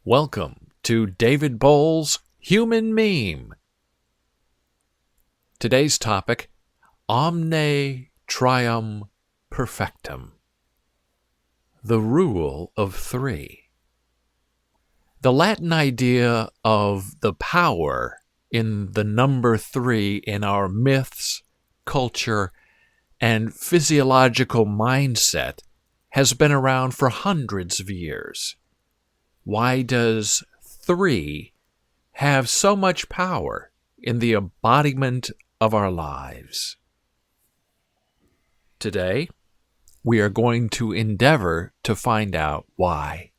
Welcome to David Bowles' Human Meme. Today's topic, Omne, Trium, Perfectum. The rule of three. The Latin idea of the power in the number three in our myths, culture, and physiological mindset has been around for hundreds of years. Why does 3 have so much power in the embodiment of our lives? Today, we are going to endeavor to find out why.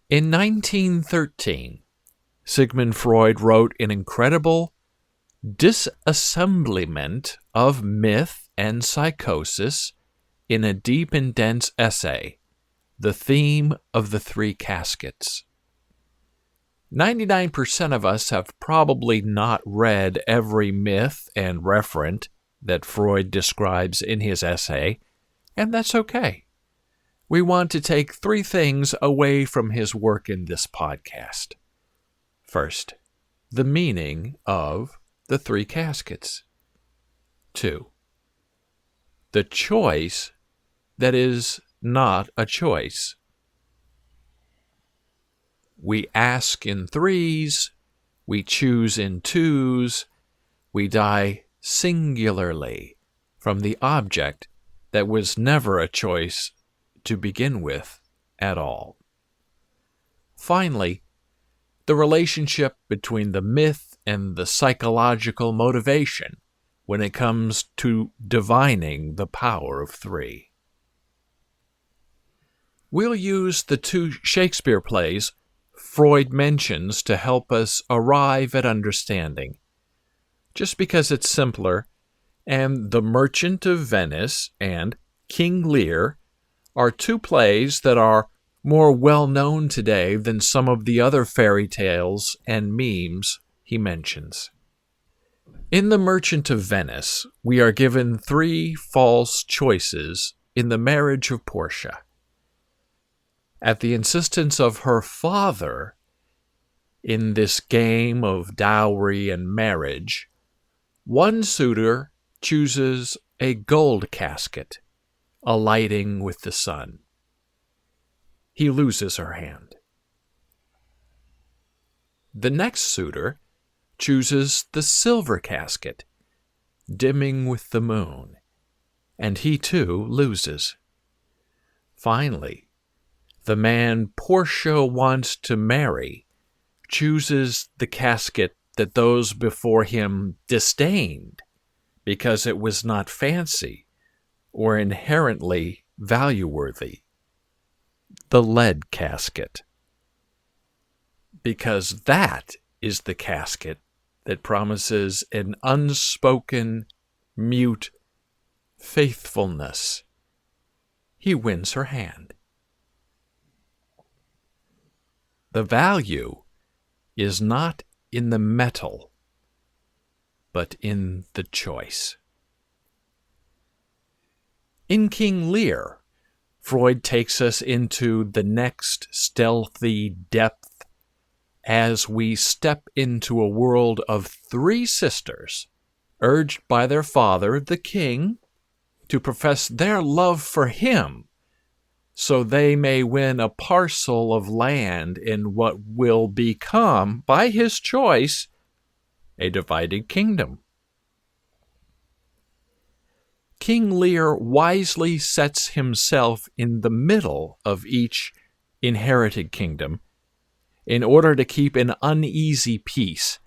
In 1913, Sigmund Freud wrote an incredible disassemblement of myth and psychosis in a deep and dense essay, The Theme of the Three Caskets. 99% of us have probably not read every myth and referent that Freud describes in his essay, and that's okay. We want to take 3 things away from his work in this podcast. First, the meaning of the 3 caskets. 2, the choice that is not a choice. We ask in 3s, we choose in 2s, we die singularly from the object that was never a choice to begin with at all. Finally, the relationship between the myth and the psychological motivation when it comes to divining the power of 3. We'll use the 2 Shakespeare plays Freud mentions to help us arrive at understanding, just because it's simpler, and The Merchant of Venice and King Lear are 2 plays that are more well-known today than some of the other fairy tales and memes he mentions. In The Merchant of Venice, we are given 3 false choices in the marriage of Portia. At the insistence of her father, in this game of dowry and marriage, one suitor chooses a gold casket, alighting with the sun. He loses her hand. The next suitor chooses the silver casket, dimming with the moon, and he too loses. Finally, the man Portia wants to marry chooses the casket that those before him disdained because it was not fancy or inherently value-worthy. The lead casket. Because that is the casket that promises an unspoken, mute faithfulness. He wins her hand. The value is not in the metal, but in the choice. In King Lear, Freud takes us into the next stealthy depth as we step into a world of 3 sisters, urged by their father, the king, to profess their love for him so they may win a parcel of land in what will become, by his choice, a divided kingdom. King Lear wisely sets himself in the middle of each inherited kingdom in order to keep an uneasy peace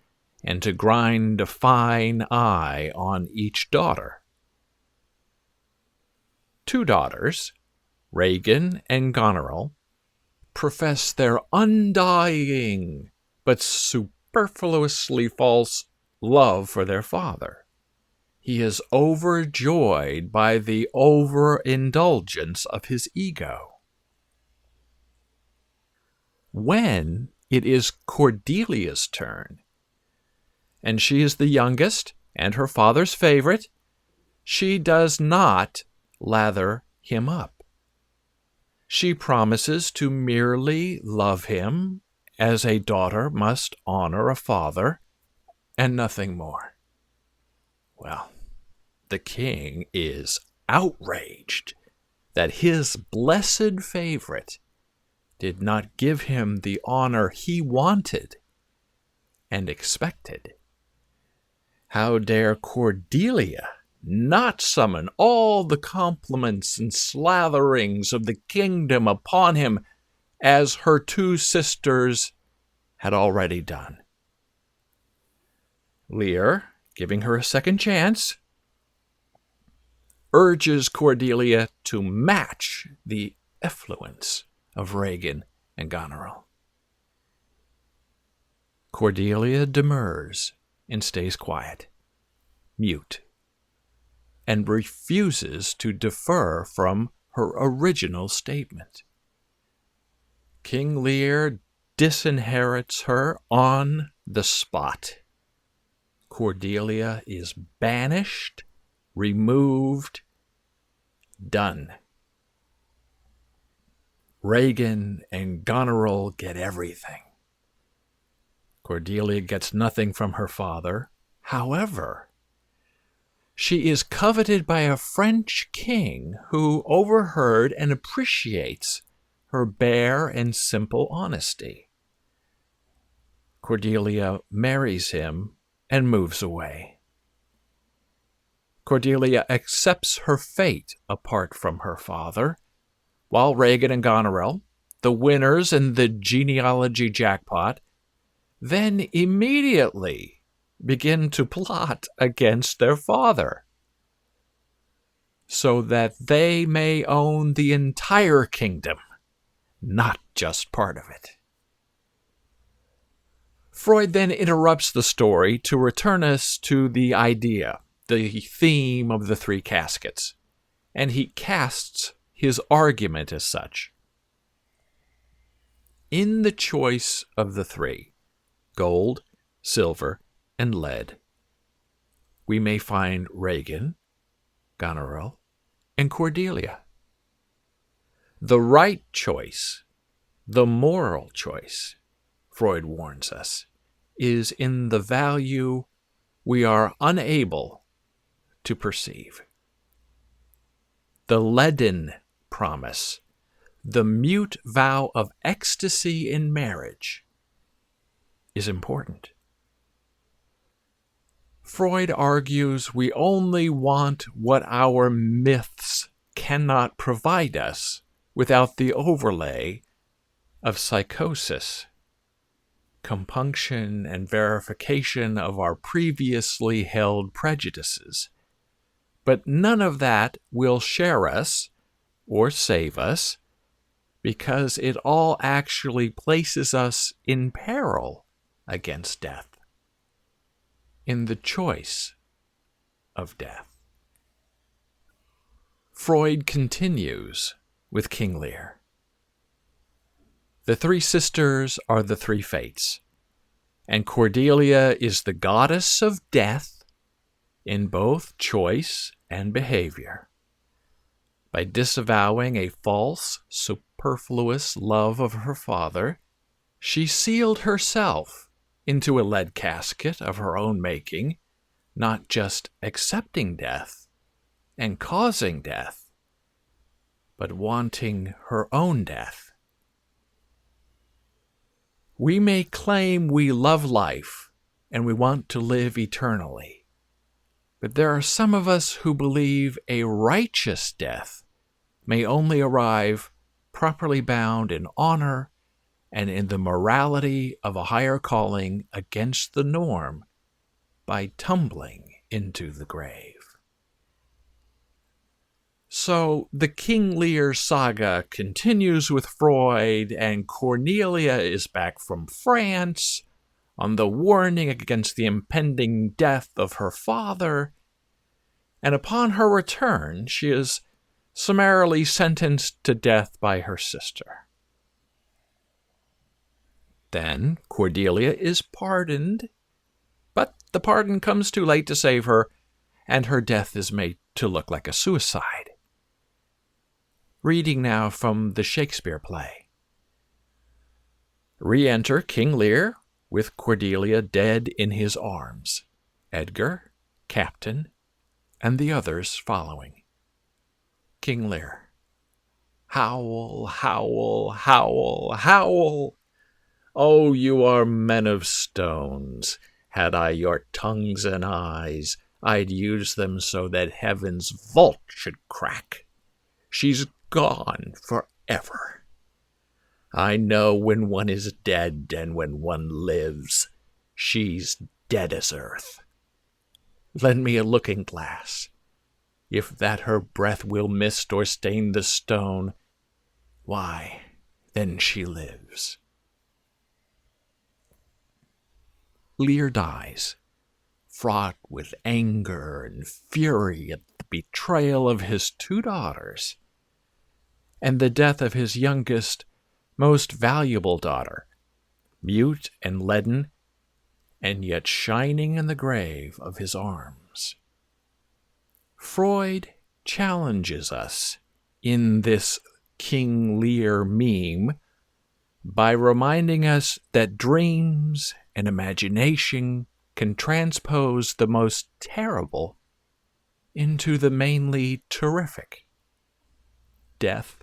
and to grind a fine eye on each daughter. 2 daughters, Regan and Goneril, profess their undying but superfluously false love for their father. He is overjoyed by the overindulgence of his ego. When it is Cordelia's turn, and she is the youngest and her father's favorite, she does not lather him up. She promises to merely love him as a daughter must honor a father, and nothing more. Well, the king is outraged that his blessed favorite did not give him the honor he wanted and expected. How dare Cordelia not summon all the compliments and slatherings of the kingdom upon him as her two sisters had already done? Lear, giving her a second chance, urges Cordelia to match the effluence of Regan and Goneril. Cordelia demurs and stays quiet, mute, and refuses to defer from her original statement. King Lear disinherits her on the spot. Cordelia is banished, removed, done. Regan and Goneril get everything. Cordelia gets nothing from her father. However, she is coveted by a French king who overheard and appreciates her bare and simple honesty. Cordelia marries him and moves away. Cordelia accepts her fate apart from her father, while Regan and Goneril, the winners in the genealogy jackpot, then immediately begin to plot against their father, so that they may own the entire kingdom, not just part of it. Freud then interrupts the story to return us to the idea, the theme of the three caskets, and he casts his argument as such. In the choice of the three, gold, silver, and lead, we may find Regan, Goneril, and Cordelia. The right choice, the moral choice, Freud warns us, is in the value we are unable to perceive. The leaden promise, the mute vow of ecstasy in marriage, is important. Freud argues we only want what our myths cannot provide us without the overlay of psychosis, compunction, and verification of our previously held prejudices. But none of that will share us or save us, because it all actually places us in peril against death, in the choice of death. Freud continues with King Lear. The three sisters are the three fates, and Cordelia is the goddess of death in both choice and behavior. By disavowing a false, superfluous love of her father, she sealed herself into a lead casket of her own making, not just accepting death and causing death, but wanting her own death. We may claim we love life and we want to live eternally, but there are some of us who believe a righteous death may only arrive properly bound in honor and in the morality of a higher calling against the norm by tumbling into the grave. So the King Lear saga continues with Freud, and Cornelia is back from France on the warning against the impending death of her father, and upon her return she is summarily sentenced to death by her sister. Then Cordelia is pardoned, but the pardon comes too late to save her, and her death is made to look like a suicide. Reading now from the Shakespeare play. Re-enter King Lear with Cordelia dead in his arms, Edgar, Captain, and the others following. King Lear. Howl, howl, howl, howl! Oh, you are men of stones. Had I your tongues and eyes, I'd use them so that heaven's vault should crack. She's gone forever. I know when one is dead and when one lives. She's dead as earth. Lend me a looking-glass. If that her breath will mist or stain the stone, why, then she lives. Lear dies, fraught with anger and fury at the betrayal of his 2 daughters, and the death of his youngest, most valuable daughter, mute and leaden, and yet shining in the grave of his arms. Freud challenges us in this King Lear meme by reminding us that dreams and imagination can transpose the most terrible into the mainly terrific. Death,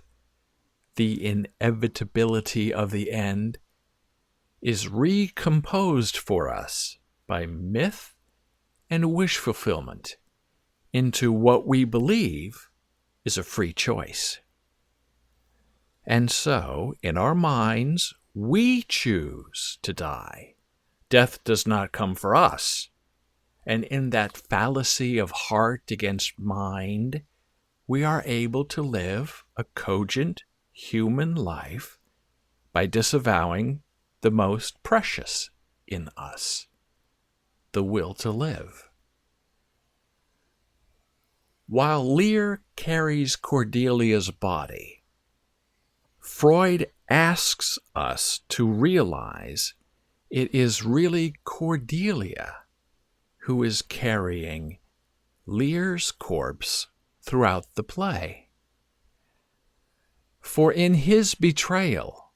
the inevitability of the end, is recomposed for us by myth and wish fulfillment into what we believe is a free choice. And so, in our minds, we choose to die. Death does not come for us. And in that fallacy of heart against mind, we are able to live a cogent human life by disavowing the most precious in us, the will to live. While Lear carries Cordelia's body, Freud asks us to realize it is really Cordelia who is carrying Lear's corpse throughout the play. For in his betrayal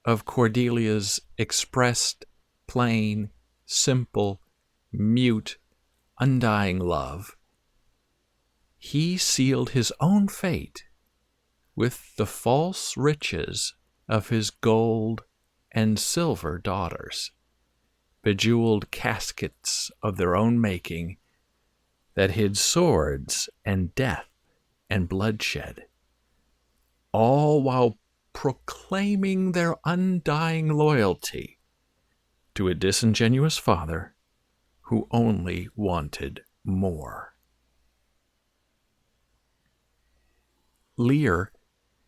of Cordelia's expressed, plain, simple, mute, undying love, he sealed his own fate with the false riches of his gold and silver daughters, bejeweled caskets of their own making that hid swords and death and bloodshed, all while proclaiming their undying loyalty to a disingenuous father who only wanted more. Lear,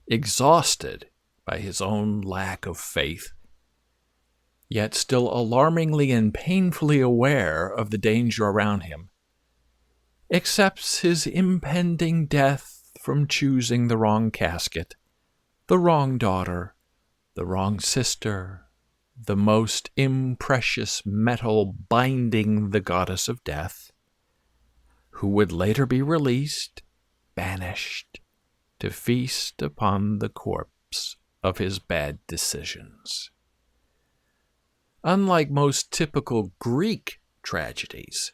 exhausted by his own lack of faith, yet still alarmingly and painfully aware of the danger around him, accepts his impending death from choosing the wrong casket, the wrong daughter, the wrong sister, the most imprecious metal binding the goddess of death, who would later be released, banished, to feast upon the corpse of his bad decisions. Unlike most typical Greek tragedies,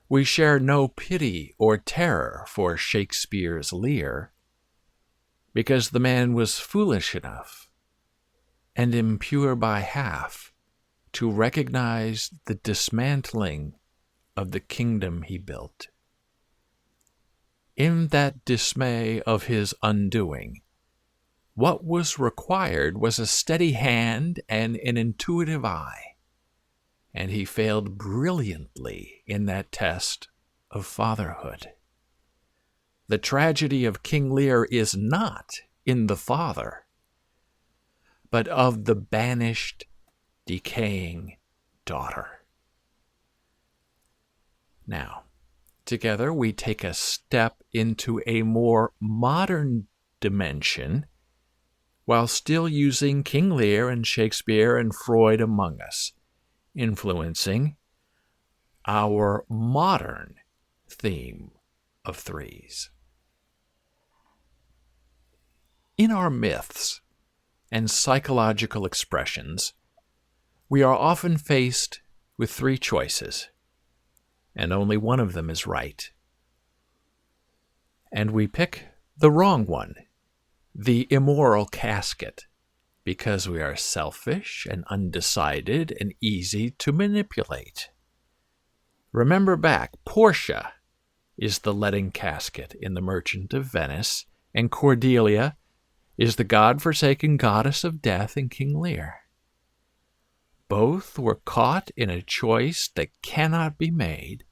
we share no pity or terror for Shakespeare's Lear, because the man was foolish enough and impure by half to recognize the dismantling of the kingdom he built. In that dismay of his undoing, what was required was a steady hand and an intuitive eye, and he failed brilliantly in that test of fatherhood. The tragedy of King Lear is not in the father, but of the banished, decaying daughter. Now, together we take a step into a more modern dimension while still using King Lear and Shakespeare and Freud among us, influencing our modern theme of threes. In our myths and psychological expressions, we are often faced with three choices, and only one of them is right. And we pick the wrong one, the immoral casket, because we are selfish and undecided and easy to manipulate. Remember back, Portia is the leaden casket in The Merchant of Venice, and Cordelia is the god-forsaken goddess of death in King Lear. Both were caught in a choice that cannot be made,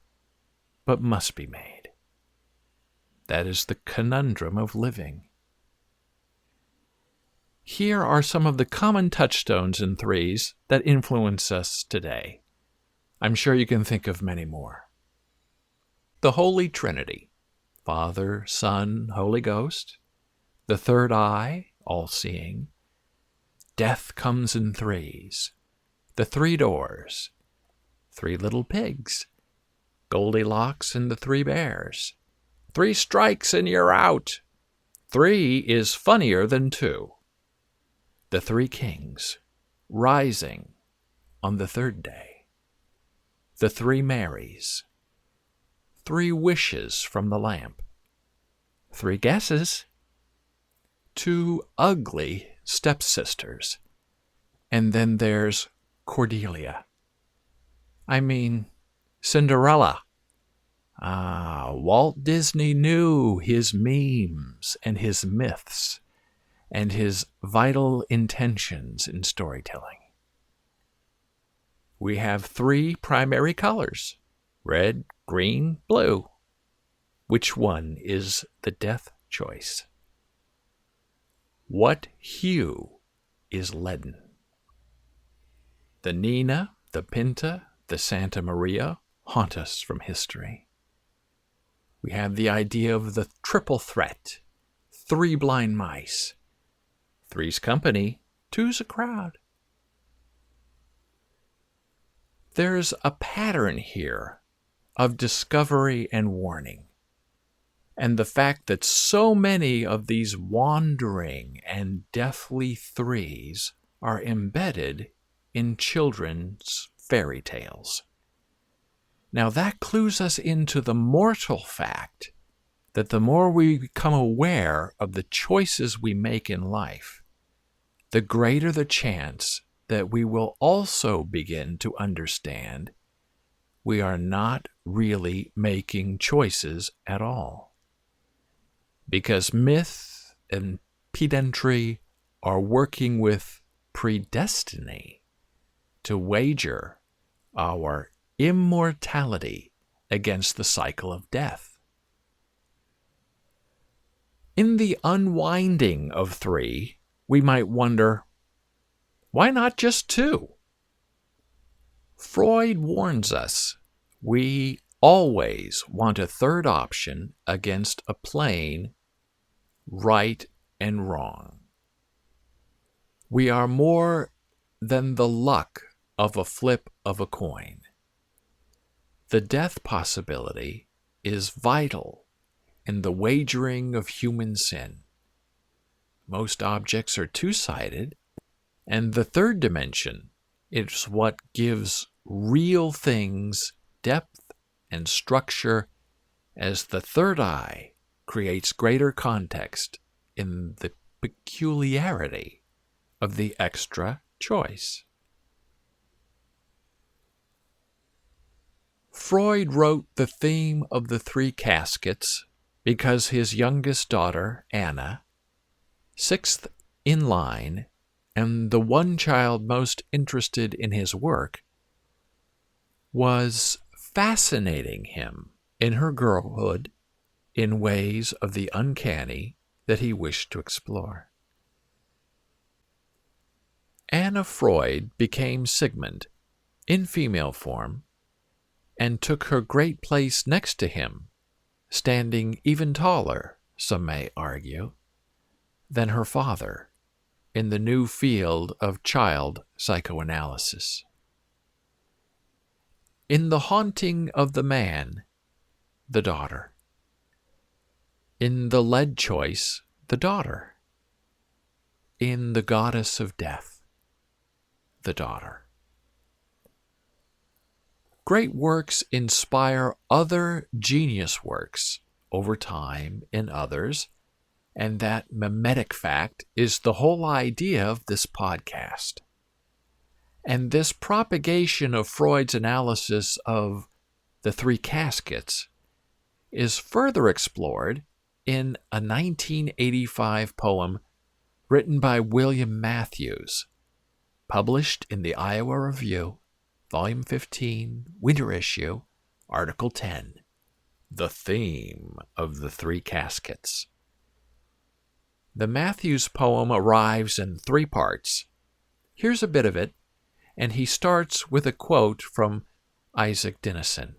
but must be made. That is the conundrum of living. Here are some of the common touchstones in threes that influence us today. I'm sure you can think of many more. The Holy Trinity, Father, Son, Holy Ghost, the third eye, all-seeing. Death comes in threes. The three doors, three little pigs, Goldilocks and the three bears. 3 strikes and you're out. 3 is funnier than 2. The 3 kings, rising on the third day. The 3 Marys. 3 wishes from the lamp. 3 guesses. 2 ugly stepsisters. And then there's Cordelia. I mean, Cinderella. Walt Disney knew his memes and his myths and his vital intentions in storytelling. We have 3 primary colors, red, green, blue. Which one is the death choice? What hue is leaden? The Nina, the Pinta, the Santa Maria haunt us from history. We have the idea of the triple threat, 3 blind mice. 3's company, 2's a crowd. There's a pattern here of discovery and warning, and the fact that so many of these wandering and deathly 3s are embedded in children's fairy tales. Now that clues us into the mortal fact that the more we become aware of the choices we make in life, the greater the chance that we will also begin to understand we are not really making choices at all. Because myth and pedantry are working with predestiny to wager our immortality against the cycle of death. In the unwinding of 3, we might wonder, why not just 2? Freud warns us we always want a third option against a plain right and wrong. We are more than the luck of a flip of a coin. The death possibility is vital in the wagering of human sin. Most objects are two-sided, and the third dimension is what gives real things depth and structure, as the third eye creates greater context in the peculiarity of the extra choice. Freud wrote the theme of the 3 caskets because his youngest daughter, Anna, 6th in line, and the one child most interested in his work, was fascinating him in her girlhood in ways of the uncanny that he wished to explore. Anna Freud became Sigmund in female form and took her great place next to him, standing even taller, some may argue, than her father in the new field of child psychoanalysis. In The Haunting of the Man, the daughter. In The Lead Choice, the daughter. in the goddess of death, the daughter. Great works inspire other genius works over time in others, and that mimetic fact is the whole idea of this podcast. And this propagation of Freud's analysis of the three caskets is further explored in a 1985 poem written by William Matthews, published in the Iowa Review, Volume 15, Winter Issue, Article 10, The Theme of the Three Caskets. The Matthews poem arrives in 3 parts. Here's a bit of it, and he starts with a quote from Isaac Dinesen.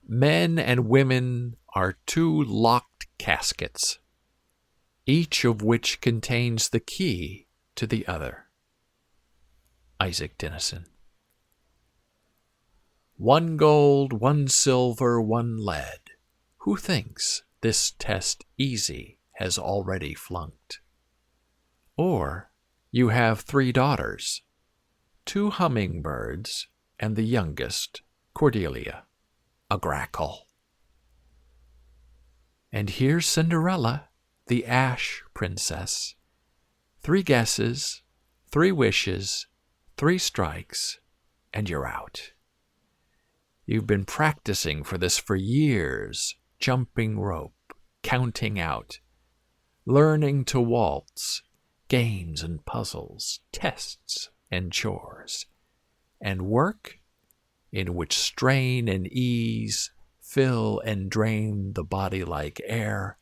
Men and women are 2 locked caskets, each of which contains the key to the other. Isaac Dinesen. 1 gold, 1 silver, 1 lead. Who thinks this test easy has already flunked? Or you have 3 daughters, 2 hummingbirds, and the youngest, Cordelia, a grackle. And here's Cinderella, the ash princess. 3 guesses, 3 wishes, 3 strikes, and you're out. You've been practicing for this for years, jumping rope, counting out, learning to waltz, games and puzzles, tests and chores, and work in which strain and ease fill and drain the body like air,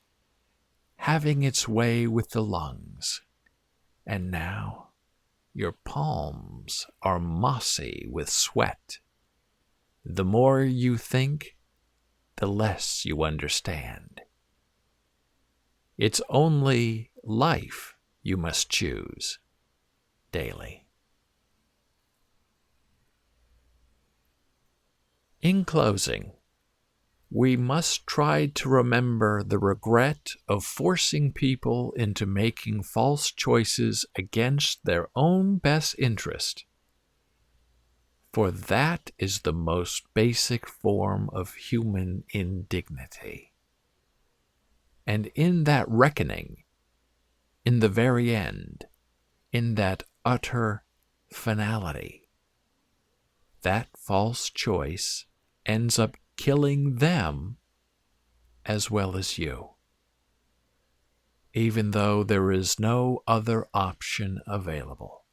having its way with the lungs. And now your palms are mossy with sweat. The more you think, the less you understand. It's only life you must choose daily. In closing, we must try to remember the regret of forcing people into making false choices against their own best interest, for that is the most basic form of human indignity. And in that reckoning, in the very end, in that utter finality, that false choice ends up killing them as well as you, even though there is no other option available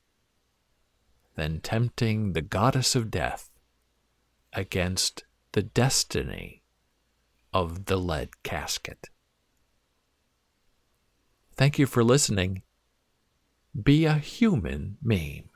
than tempting the goddess of death against the destiny of the lead casket. Thank you for listening. Be a human meme.